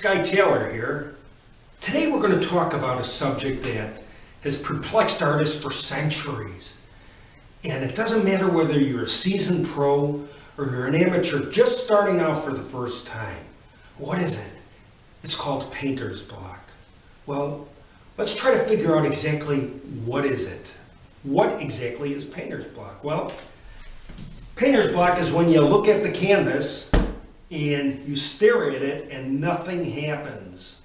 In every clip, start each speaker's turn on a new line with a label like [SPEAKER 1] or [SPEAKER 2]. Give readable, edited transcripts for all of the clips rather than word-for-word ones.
[SPEAKER 1] Skye here. Today we're going to talk about a subject that has perplexed artists for centuries. And it doesn't matter whether you're a seasoned pro or you're an amateur just starting out for the first time. What is it? It's called painter's block. Well, let's try to figure out exactly what is it. What exactly is painter's block? Well, painter's block is when you look at the canvas and you stare at it and nothing happens.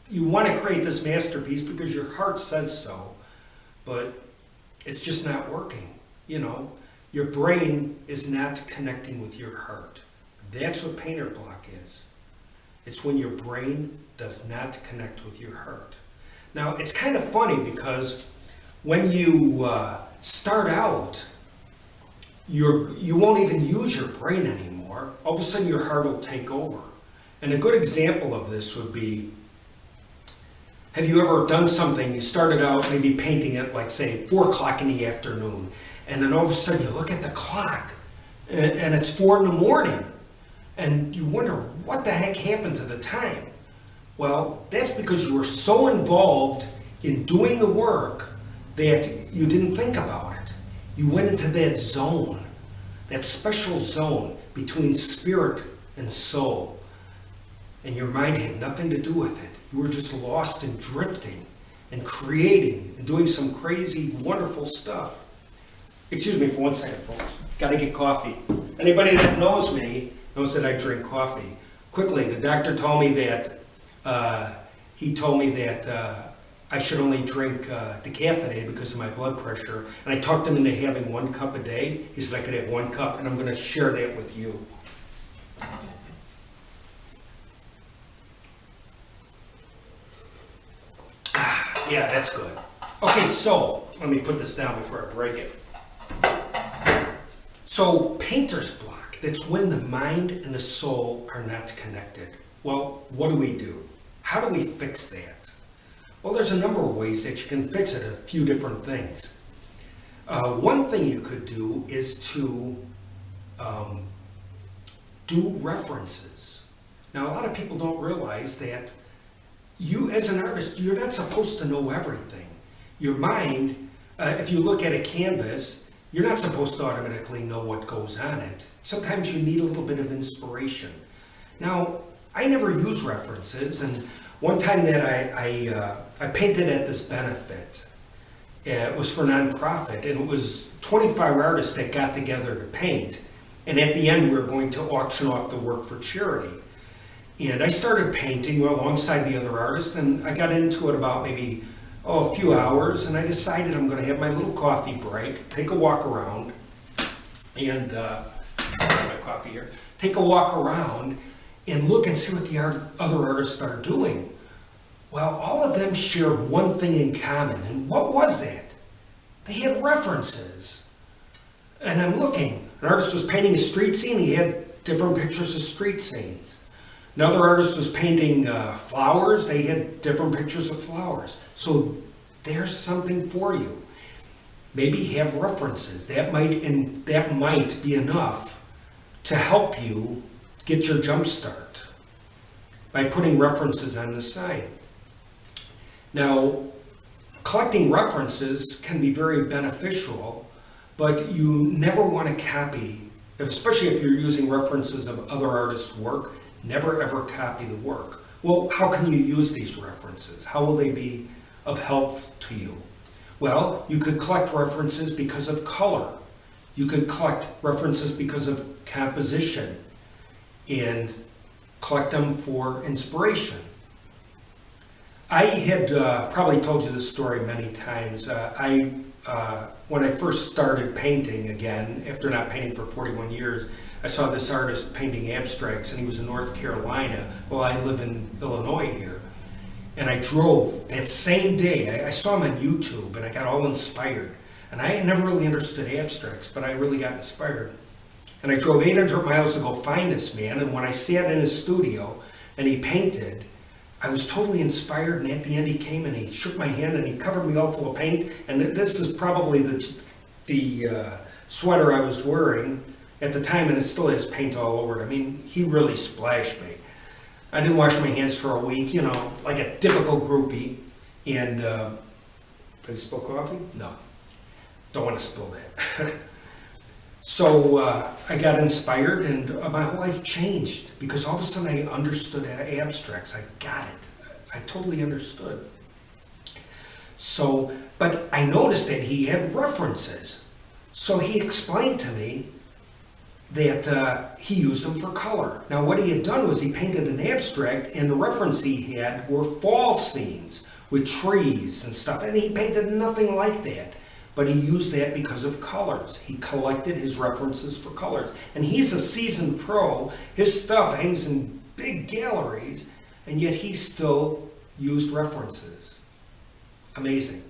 [SPEAKER 1] You want to create this masterpiece because your heart says so, but it's just not working. You know, your brain is not connecting with your heart. That's what painter block is. It's when your brain does not connect with your heart. Now, it's kind of funny because when you start out, you won't even use your brain anymore. All of a sudden your heart will take over. And a good example of this would be, have you ever done something, you started out maybe painting at like say 4 o'clock in the afternoon, and then all of a sudden you look at the clock and it's 4 in the morning and you wonder what the heck happened to the time. Well, that's because you were so involved in doing the work that you didn't think about it. You went into that zone, that special zone between spirit and soul. And your mind had nothing to do with it. You were just lost and drifting and creating and doing some crazy, wonderful stuff. Excuse me for 1 second, folks. Gotta get coffee. Anybody that knows me knows that I drink coffee. Quickly, the doctor told me that, I should only drink decaffeinated because of my blood pressure. And I talked him into having 1 cup a day. He said I could have 1 cup, and I'm going to share that with you. Yeah, that's good. Okay, so let me put this down before I break it. So, painter's block, that's when the mind and the soul are not connected. Well, what do? How do we fix that? Well, there's a number of ways that you can fix it, a few different things. One thing you could do is to do references. Now, a lot of people don't realize that you, as an artist, you're not supposed to know everything. Your mind, if you look at a canvas, you're not supposed to automatically know what goes on it. Sometimes you need a little bit of inspiration. Now, I never use references, and one time that I painted at this benefit, it was for nonprofit, and it was 25 artists that got together to paint, and at the end we were going to auction off the work for charity. And I started painting alongside the other artists, and I got into it about maybe a few hours, and I decided I'm going to have my little coffee break, take a walk around, and my coffee here, take a walk around and look and see what the other artists are doing. Well, all of them shared one thing in common, and what was that? They had references. And I'm looking, an artist was painting a street scene, he had different pictures of street scenes. Another artist was painting flowers, they had different pictures of flowers. So there's something for you. Maybe have references. That might be enough to help you get your jump start by putting references on the side. Now, collecting references can be very beneficial, but you never want to copy, especially if you're using references of other artists' work, never ever copy the work. Well, how can you use these references? How will they be of help to you? Well, you could collect references because of color. You could collect references because of composition and collect them for inspiration. I had probably told you this story many times. When I first started painting again, after not painting for 41 years, I saw this artist painting abstracts, and he was in North Carolina. Well, I live in Illinois here. And I drove that same day. I saw him on YouTube, and I got all inspired. And I had never really understood abstracts, but I really got inspired. And I drove 800 miles to go find this man, and when I sat in his studio and he painted, I was totally inspired, and at the end he came and he shook my hand and he covered me all full of paint. And this is probably the sweater I was wearing at the time, and it still has paint all over it. I mean, he really splashed me. I didn't wash my hands for a week, like a typical groupie. And, did I spill coffee? No. Don't want to spill that. So I got inspired, and my whole life changed because all of a sudden I understood abstracts. I got it. I totally understood. So, but I noticed that he had references. So he explained to me that he used them for color. Now what he had done was he painted an abstract, and the reference he had were fall scenes with trees and stuff, and he painted nothing like that. But he used that because of colors. He collected his references for colors. And he's a seasoned pro. His stuff hangs in big galleries, and yet he still used references. Amazing.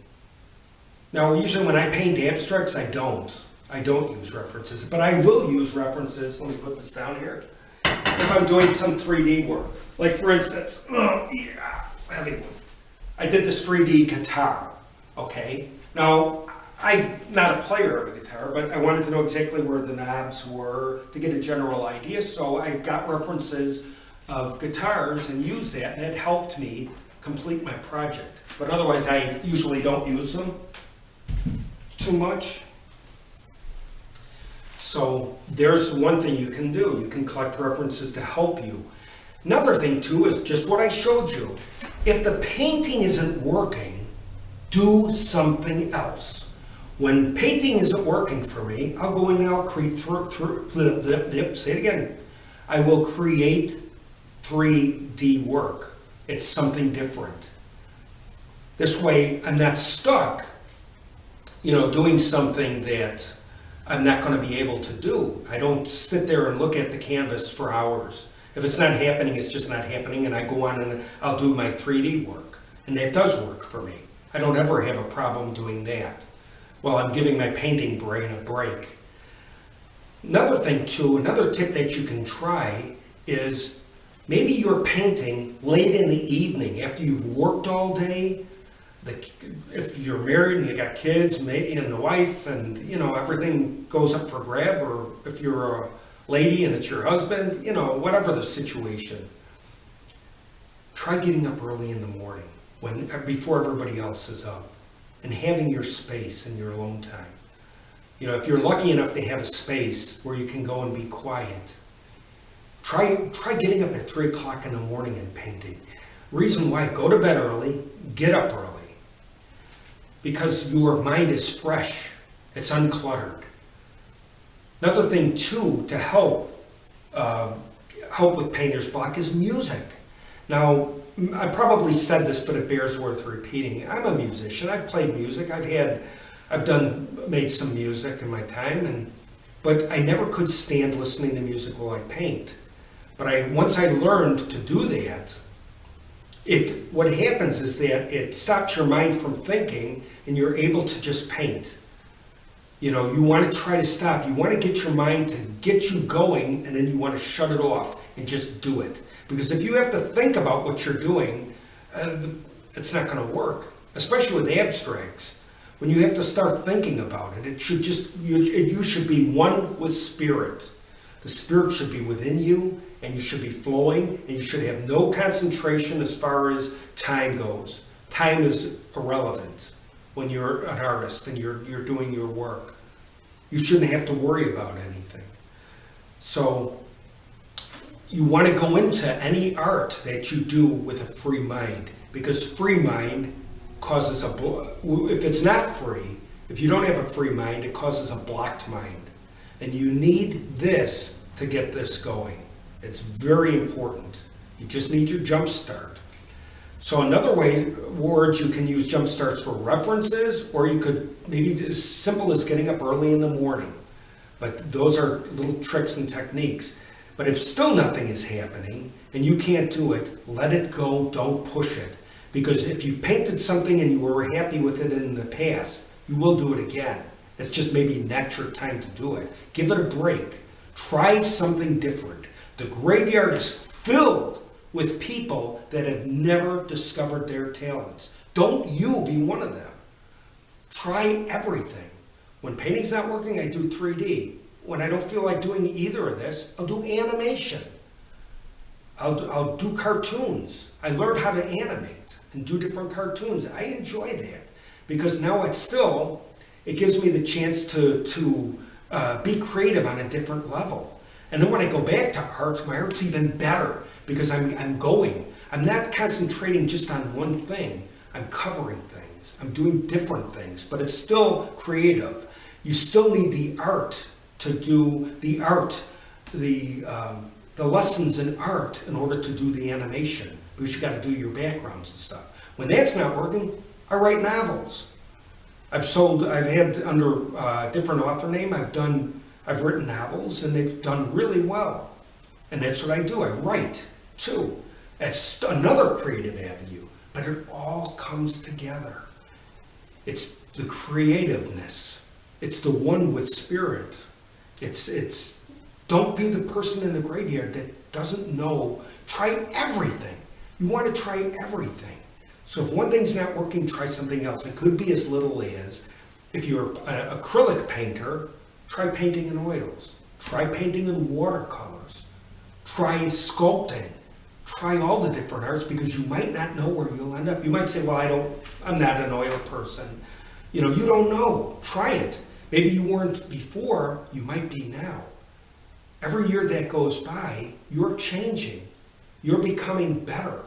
[SPEAKER 1] Now, usually when I paint abstracts, I don't use references, but I will use references. Let me put this down here. If I'm doing some 3D work, like for instance, heavy one. I did this 3D guitar, okay? Now, I'm not a player of a guitar, but I wanted to know exactly where the knobs were to get a general idea, so I got references of guitars and used that, and it helped me complete my project. But otherwise, I usually don't use them too much. So there's one thing you can do. You can collect references to help you. Another thing, too, is just what I showed you. If the painting isn't working, do something else. When painting isn't working for me, I'll go in and I'll create, say it again. I will create 3D work. It's something different. This way, I'm not stuck, doing something that I'm not going to be able to do. I don't sit there and look at the canvas for hours. If it's not happening, it's just not happening, and I go on and I'll do my 3D work. And that does work for me. I don't ever have a problem doing that. Well, I'm giving my painting brain a break. Another thing too, another tip that you can try is maybe you're painting late in the evening after you've worked all day. If you're married and you got kids and the wife and everything goes up for grab, or if you're a lady and it's your husband, whatever the situation, try getting up early in the morning before everybody else is up, and having your space and your alone time. If you're lucky enough to have a space where you can go and be quiet, try getting up at 3 o'clock in the morning and painting. Reason why: go to bed early, get up early, because your mind is fresh, it's uncluttered. Another thing too to help with painter's block is music. Now, I probably said this, but it bears worth repeating. I'm a musician. I've played music. Made some music in my time, but I never could stand listening to music while I paint. But once I learned to do that, what happens is that it stops your mind from thinking, and you're able to just paint. You want to try to stop. You want to get your mind to get you going, and then you want to shut it off and just do it. Because if you have to think about what you're doing, it's not going to work, especially with abstracts. When you have to start thinking about it, you should be one with spirit. The spirit should be within you, and you should be flowing, and you should have no concentration as far as time goes. Time is irrelevant when you're an artist and you're doing your work. You shouldn't have to worry about anything. So you want to go into any art that you do with a free mind, because free mind causes if it's not free, if you don't have a free mind, it causes a blocked mind. And you need this to get this going. It's very important. You just need your jump start. So another words you can use jump starts for references, or you could maybe as simple as getting up early in the morning. But those are little tricks and techniques. But if still nothing is happening and you can't do it, let it go, don't push it. Because if you painted something and you were happy with it in the past, you will do it again. It's just maybe not your time to do it. Give it a break. Try something different. The graveyard is filled with people that have never discovered their talents. Don't you be one of them. Try everything. When painting's not working, I do 3D. When I don't feel like doing either of this, I'll do animation. I'll do cartoons. I learned how to animate and do different cartoons. I enjoy that because now it gives me the chance to be creative on a different level. And then when I go back to art, my art's even better because I'm not concentrating just on one thing. I'm covering things. I'm doing different things, but it's still creative. You still need the art to do the art, the lessons in art in order to do the animation, because you got to do your backgrounds and stuff. When that's not working, I write novels. I've had under a different author name, I've written novels and they've done really well. And that's what I do. I write too. That's another creative avenue, but it all comes together. It's the creativeness. It's the one with spirit. It's don't be the person in the graveyard that doesn't know. Try everything. You want to try everything. So if one thing's not working, try something else. It could be as little as, if you're an acrylic painter, try painting in oils. Try painting in watercolors. Try sculpting. Try all the different arts, because you might not know where you'll end up. You might say, well, I'm not an oil person. You don't know. Try it. Maybe you weren't before, you might be now. Every year that goes by, you're changing. You're becoming better.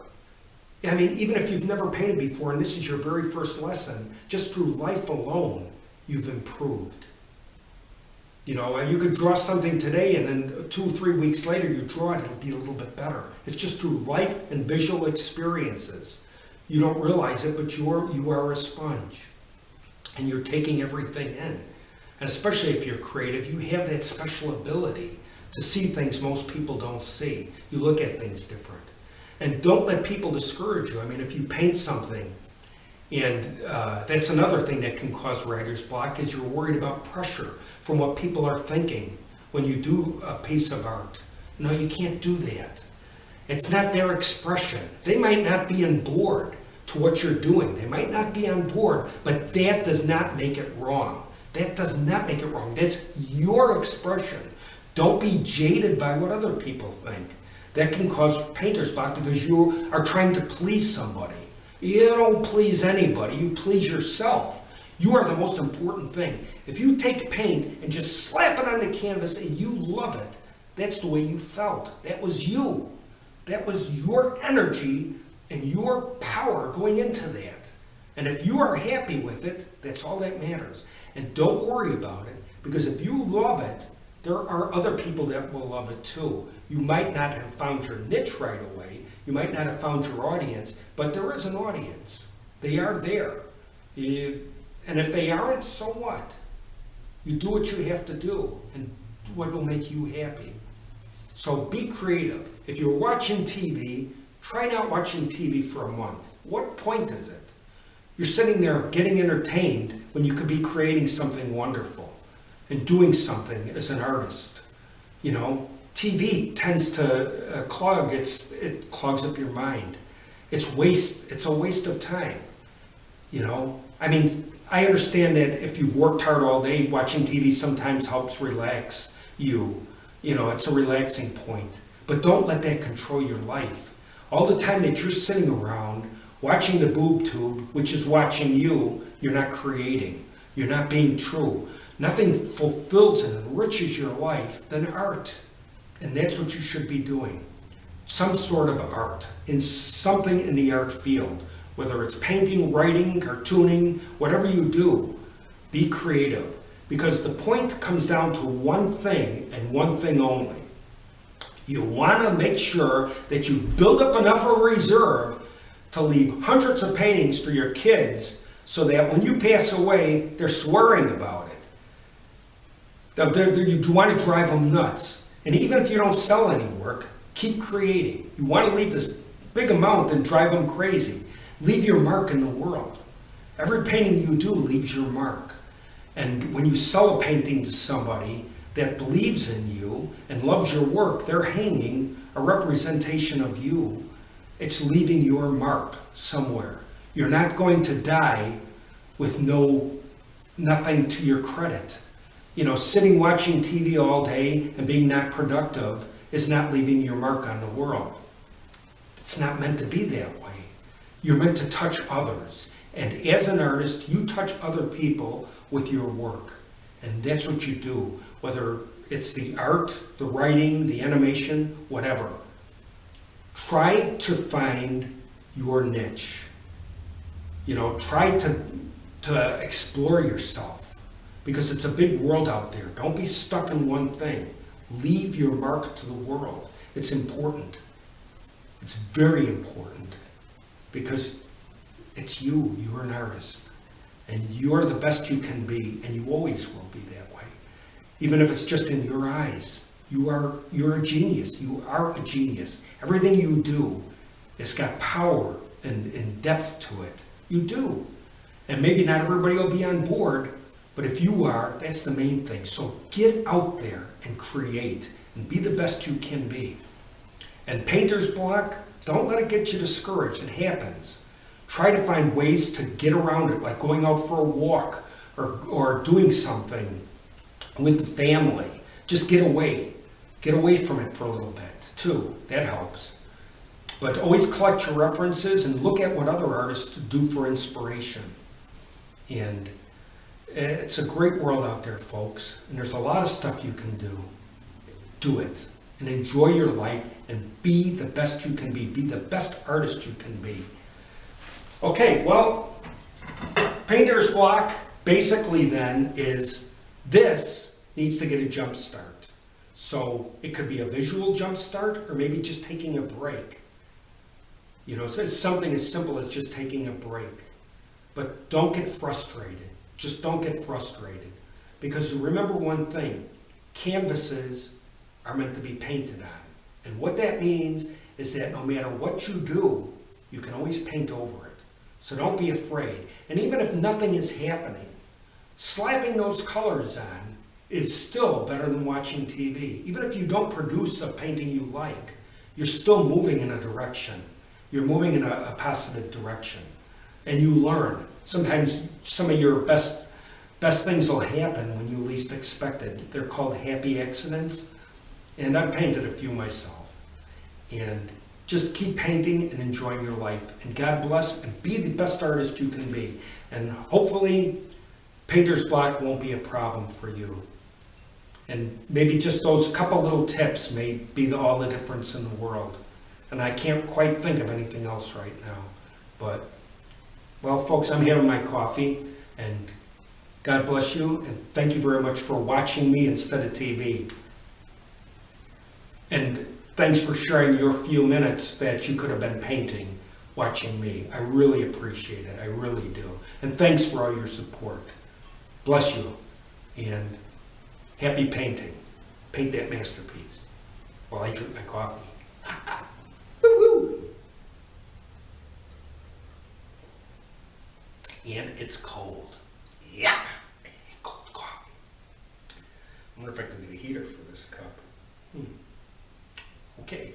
[SPEAKER 1] I mean, even if you've never painted before and this is your very first lesson, just through life alone, you've improved. You could draw something today and then 2 or 3 weeks later you draw it, it'll be a little bit better. It's just through life and visual experiences. You don't realize it, but you are a sponge. And you're taking everything in. And especially if you're creative, you have that special ability to see things most people don't see. You look at things different. And don't let people discourage you. I mean, if you paint something, and that's another thing that can cause writer's block, is you're worried about pressure from what people are thinking when you do a piece of art. No, you can't do that. It's not their expression. They might not be on board to what you're doing. They might not be on board, but that does not make it wrong. That does not make it wrong. That's your expression. Don't be jaded by what other people think. That can cause painter's block because you are trying to please somebody. You don't please anybody. You please yourself. You are the most important thing. If you take paint and just slap it on the canvas and you love it, that's the way you felt. That was you. That was your energy and your power going into that. And if you are happy with it, that's all that matters. And don't worry about it, because if you love it, there are other people that will love it too. You might not have found your niche right away. You might not have found your audience, but there is an audience. They are there. And if they aren't, so what? You do what you have to do and what will make you happy. So be creative. If you're watching TV, try not watching TV for a month. What point is it? You're sitting there getting entertained when you could be creating something wonderful and doing something as an artist. TV tends to clog. It clogs up your mind. It's a waste of time. I mean, I understand that if you've worked hard all day, watching TV sometimes helps relax you. It's a relaxing point. But don't let that control your life. All the time that you're sitting around watching the boob tube, which is watching you, you're not creating. You're not being true. Nothing fulfills and enriches your life than art. And that's what you should be doing. Some sort of art, in something in the art field. Whether it's painting, writing, cartooning, whatever you do, be creative. Because the point comes down to one thing and one thing only. You want to make sure that you build up enough of a reserve to leave hundreds of paintings for your kids so that when you pass away, they're swearing about it. You want to drive them nuts. And even if you don't sell any work, keep creating. You want to leave this big amount and drive them crazy. Leave your mark in the world. Every painting you do leaves your mark. And when you sell a painting to somebody that believes in you and loves your work, they're hanging a representation of you. It's leaving your mark somewhere. You're not going to die with nothing to your credit. Sitting watching TV all day and being not productive is not leaving your mark on the world. It's not meant to be that way. You're meant to touch others. And as an artist, you touch other people with your work. And that's what you do, whether it's the art, the writing, the animation, whatever. Try to find your niche. Try to explore yourself, because it's a big world out there. Don't be stuck in one thing. Leave your mark to the world. It's important. It's very important, because it's you. You're an artist. And you're the best you can be, and you always will be that way. Even if it's just in your eyes. You're a genius. You are a genius. Everything you do has got power and depth to it. You do. And maybe not everybody will be on board, but if you are, that's the main thing. So get out there and create and be the best you can be. And painter's block, don't let it get you discouraged. It happens. Try to find ways to get around it, like going out for a walk or doing something with the family. Just get away. Get away from it for a little bit, too. That helps. But always collect your references and look at what other artists do for inspiration. And it's a great world out there, folks. And there's a lot of stuff you can do. Do it. And enjoy your life and be the best you can be. Be the best artist you can be. Okay, well, painter's block basically then is this needs to get a jump start. So it could be a visual jump start or maybe just taking a break. So it's something as simple as just taking a break. But don't get frustrated. Just don't get frustrated. Because remember one thing, canvases are meant to be painted on. And what that means is that no matter what you do, you can always paint over it. So don't be afraid. And even if nothing is happening, slapping those colors on is still better than watching TV. Even if you don't produce a painting you like, you're still moving in a direction. You're moving in a positive direction. And you learn. Sometimes some of your best things will happen when you least expect it. They're called happy accidents. And I've painted a few myself. And just keep painting and enjoying your life. And God bless, and be the best artist you can be. And hopefully, painter's block won't be a problem for you. And maybe just those couple little tips may be all the difference in the world. And I can't quite think of anything else right now. But, well, folks, I'm having my coffee. And God bless you. And thank you very much for watching me instead of TV. And thanks for sharing your few minutes that you could have been painting, watching me. I really appreciate it. I really do. And thanks for all your support. Bless you. And happy painting. Paint that masterpiece while I drink my coffee. Woo-woo. And it's cold. Yuck! I hate cold coffee. I wonder if I can get a heater for this cup. Okay.